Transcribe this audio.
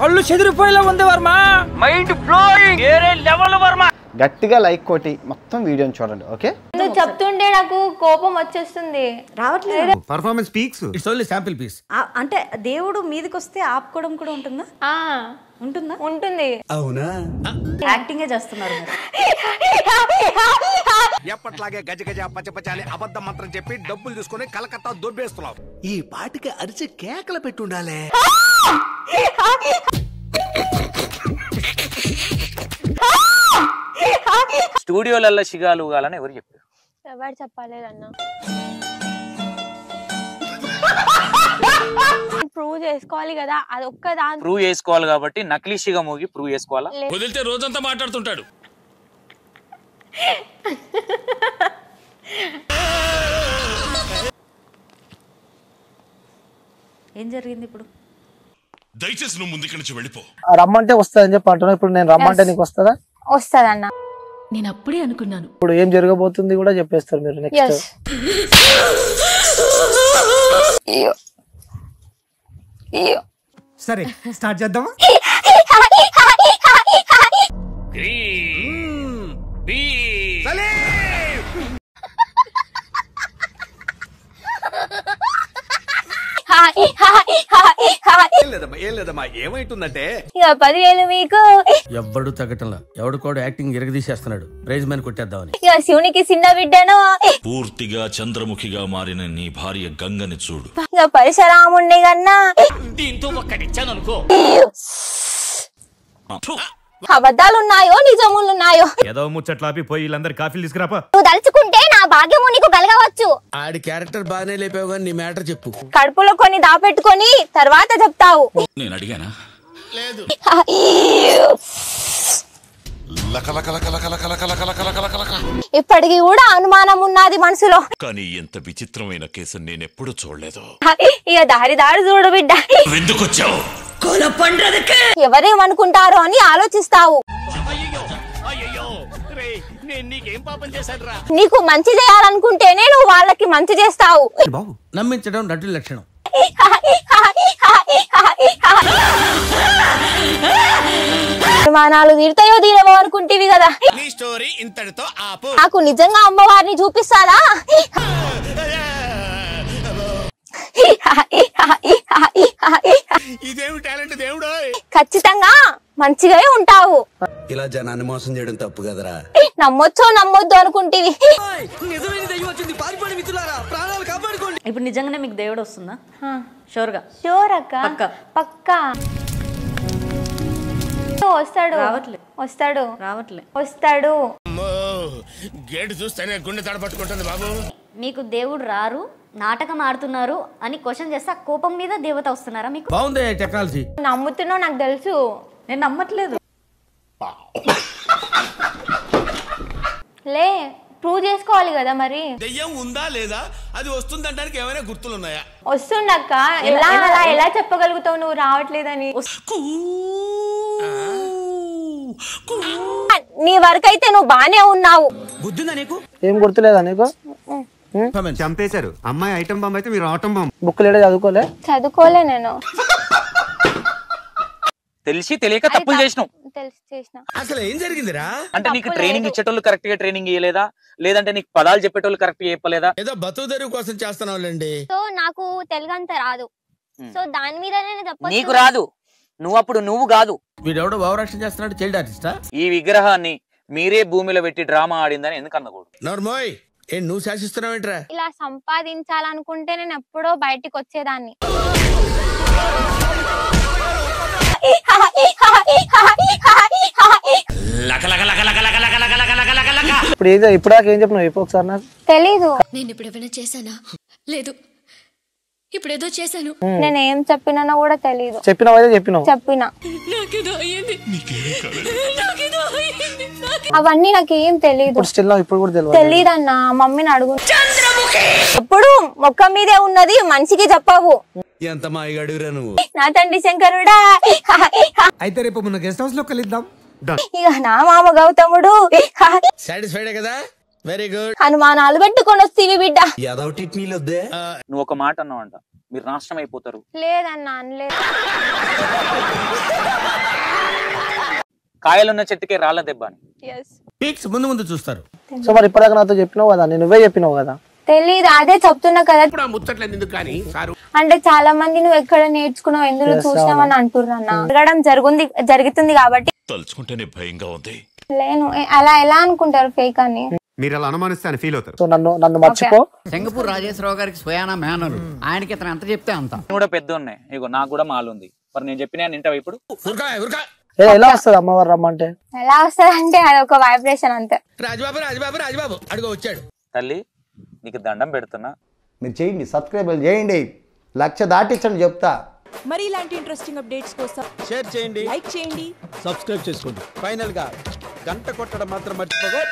కళ్ళు చెదిరిపోయేలా ఉంది Varma, mind blowing, వేరే లెవెల్ వర్మ. గట్టిగా లైక్ కొట్టి మొత్తం వీడియోని చూడండి. ఓకే, నువ్వు చెప్తుంటే నాకు కోపం వచ్చేస్తుంది. రావట్లేదు. Performance peaks, it's only sample piece. అంటే దేవుడు మీదకి వస్తే ఆపుకోవడం కూడా ఉంటుందా? ఉంటుందా? ఉంటుంది. అవునా? యాక్టింగే చేస్తున్నారు. ఎప్పట్లాగే గజ గజ పచపచాలి అబద్ధ మంత్రం చెప్పి డబ్బులు తీసుకుని కలకత్తా దొబ్బేస్తున్నావు. ఈ పాటికి అరిచి కేకలు పెట్టుండాలే. స్టూడియోలలో సిగాలు కాలని ఎవరు చెప్పారు? ఎవరు చెప్పలేదన్నా. ప్రూవ్ చేసుకోవాలి కదా, అది ఒక్క దాని ప్రూవ్ చేసుకోవాలి కాబట్టి నకిలీషిగా మోగి ప్రూవ్ చేసుకోవాలా? వదిలితే రోజంతా మాట్లాడుతుంటాడు. ఏం జరిగింది ఇప్పుడు? దయచేసి నువ్వు ముందుకి నుంచి వెళ్ళిపో. రమ్మంటే వస్తుందని చెప్పి అంటున్నా. ఇప్పుడు నేను రమ్మంటే నీకు వస్తుందా? వస్తుందన్నా. నేను అప్పుడే అనుకున్నాను. ఇప్పుడు ఏం జరగబోతుంది కూడా చెప్పేస్తారు మీరు నెక్స్ట్. సరే స్టార్ట్ చేద్దామా? ఏం లేదమ్మా, ఏమైతుందంటే 10,000 మీకు. ఎవ్వడు తగ్గటంలా, ఎవడు కూడా యాక్టింగ్ ఎరగదీసేస్తున్నాడు. ప్రైజ్ మ్యాన్ కొట్టేద్దామని. శివునికి చిన్న బిడ్డను. పూర్తిగా చంద్రముఖిగా మారిన నీ భార్య గంగని చూడు. పరశురాముణ్ణి కన్నా దీంతో ఒక్కటిచ్చాను అనుకో. అబద్ధాలున్నాయో నిజములున్నాయో ఏదో ముచ్చట్లాపి పోయి వీళ్ళందరి కాఫీలు తీసుకురాపా. నువ్వు తలుచుకుంటే నా భాగ్యము నీకు కలగవచ్చు. ఆడి క్యారెక్టర్ బాగానే లేపావు కానీ నీ మ్యాటర్ చెప్పు. కడుపులో కొన్ని దాపెట్టుకొని తర్వాత చెప్తావు. నేను అడిగానా? లేదు. ఇప్పటికి కూడా అనుమానం ఉన్నది మనసులో. కానీ ఎంత విచిత్రమైన కేసు నేనెప్పుడు చూడలేదు. ఇక దారి దారి చూడు బిడ్డ. ఎందుకొచ్చావు? ఎవరేమనుకుంటారో అని ఆలోచిస్తావు. నీకు మంచి చేయాలనుకుంటేనే నువ్వు వాళ్ళకి మంచి చేస్తావు. నమ్మించడం నటుల లక్షణం. అనుమానాలు తీరుతాయో తీరవో అనుకుంటేవి కదా. నీ స్టోరీ ఇంతటితో ఆపు. నాకు నిజంగా అమ్మవారిని చూపిస్తారా? ఇదేమి టాలెంట్ దేవుడు. ఖచ్చితంగా మంచిగా ఉంటావు. ఇలా జనాన్ని మోసం చేయడం తప్పు కదరా. నమ్మొచ్చో నమ్మొద్దు అనుకుంటేవి. ఇప్పుడు నిజంగానే మీకు దేవుడు వస్తుందా? షూర్గా? షూర్ అక్క, పక్కా? పక్కా వస్తాడు. రావట్లేదు. వస్తాడు. రావట్లే. వస్తాడు. గేటు చూస్తేనే గుండె తడపట్టుకుంటుంది బాబు. మీకు దేవుడు రారు, నాటకం ఆడుతున్నారు అని క్వశ్చన్ చేస్తా కోపం మీద దేవత వస్తున్నారా మీకు? బాగుంది టెక్నాలజీ. నమ్ముతున్నావు నాకు తెలుసు. నేను నమ్మట్లేదు. లే, ప్రూవ్ చేసుకోవాలి కదా మరి. దెయ్యం ఉందా లేదా అది వస్తుందంటానికి ఏమైనా గుర్తులున్నాయా? వస్తుండక్క. ఎలా చెప్పగలుగుతావు నువ్వు రావట్లేదని? నీ వరకు అయితే నువ్వు బానే ఉన్నావు. గుర్తుందా నీకు? ఏం గుర్తులేదా నీకు? చంపేశారు. అమ్మాయి ఐటమ్ బాంబు అయితే మీరు ఆటం బాంబు. బుక్ లేడే చదువుకోలే నేను. తెలిసి తెలియక తప్పులు చేసినావు. చేసిన. అసలు ఏం జరిగిందిరా? అంటే నీకు ట్రైనింగ్ ఇచ్చేటోళ్ళు కరెక్ట్ గా ట్రైనింగ్ ఇయ్యలేదా, లేదంటే నీకు పదాలు చెప్పేటోళ్ళు కరెక్ట్ గా చెప్పలేదా? ఏదో బతుకు తెరువు కోసం చేస్తున్నావులేండి. సో నాకు తెలుగు అంత రాదు. సో దాని మీద నీకు రాదు, నువ్వు అప్పుడు నువ్వు కాదు. వీడెవడో భావరక్షణ చేస్తున్నాడు. చైల్డ్ ఆర్టిస్టా? ఈ విగ్రహాన్ని మీరే భూమిలో పెట్టి డ్రామా ఆడిందని ఎందుకు అన్నకూడదు? నోర్మోయ్, నువ్వు శాసిస్తున్నావేంట్రా? ఇలా సంపాదించాలనుకుంటే నేను ఎప్పుడో బయటికి వచ్చేదాన్ని. ఇప్పుడు ఏం చెప్పినావు చెప్పు ఒకసారి నాకు. తెలీదు. నేను ఇప్పుడు ఏమైనా చేశానా? లేదు, ఇప్పుడేదో చేశాను. నేను ఏం చెప్పినానో కూడా తెలీదు. చెప్పినావు చెప్పినావు. చెప్పినా నాకేదో అయ్యింది. అవన్నీ నాకేం తెలీదు. ఇప్పుడు కూడా తెలియదు. తెలీదన్నా, మమ్మీని అడుగు. ఎప్పుడు మొక్క మీదే ఉన్నది మనిషికి చెప్పవు. ఎంత మాయగా అడుగురా నువ్వు. నా తండ్రి శంకరుడా. అయితే రేపు మన గెస్ట్ హౌస్ లో కలుద్దాం. ఇక నా మామ గౌతముడు. సాటిస్ఫైడ్ కదా? Very good. అనుమానాలు పెట్టుకొని వస్తేవి బిడ్డ. నువ్వు ఒక మాట అన్నావంట, మీరు నాశనం అయిపోతారు. లేదన్నా అనలేదు. కాయలున్న చెట్టుకే రాళ్ళ దెబ్బ అని. పీక్స్ ముందు ముందు చూస్తారు. సో మరి ఇప్పటిదాకా నాతో చెప్పినావు కదా, నువ్వే చెప్పినావు కదా. తెలీదు, అదే చెప్తున్నా కదా. ముచ్చట్లేదు ఎందుకు కానీ సారు అంటే చాలా మంది నువ్వు ఎక్కడ నేర్చుకున్నావు, ఎందులో చూసినావు అని అంటుర్రు అన్న. జరగడం జరుగుతుంది కాబట్టి తలుచుకుంటేనే భయంగా ఉంది. లేను అలా ఎలా అనుకుంటారు ఫేక్ అని. మీరు అలా అనుమానిస్తే అని ఫీల్ అవుతారు. సో నన్ను మర్చిపో. సింగపూర్ రాజేశ్వరరావు గారికి స్వయానా మేనరు, ఆయనకి ఇతను ఎంత చెప్తే అంత. కూడా పెద్ద ఉన్నాయి, ఇగో నాకు కూడా మాలు ఉంది. మరి నేను చెప్పినా వింటావా ఇప్పుడు? ఎలా వస్తుంది అమ్మవారు రమ్మంటే? ఎలా వస్తుంది అంటే అది ఒక వైబ్రేషన్ అంతే. రాజబాబు అడుగు వచ్చాడు. తల్లి నీకు దండం పెడుతున్నా, మీరు చేయండి, సబ్స్క్రైబ్ చేయండి, 1,00,000 దాటించండి చెప్తా. మరి ఇలాంటి ఇంట్రెస్టింగ్ అప్డేట్స్ కోసం షేర్ చేయండి, లైక్ చేయండి, సబ్స్క్రైబ్ చేసుకోండి. ఫైనల్ గా గంట కొట్టడం మాత్రం మర్చిపోగా.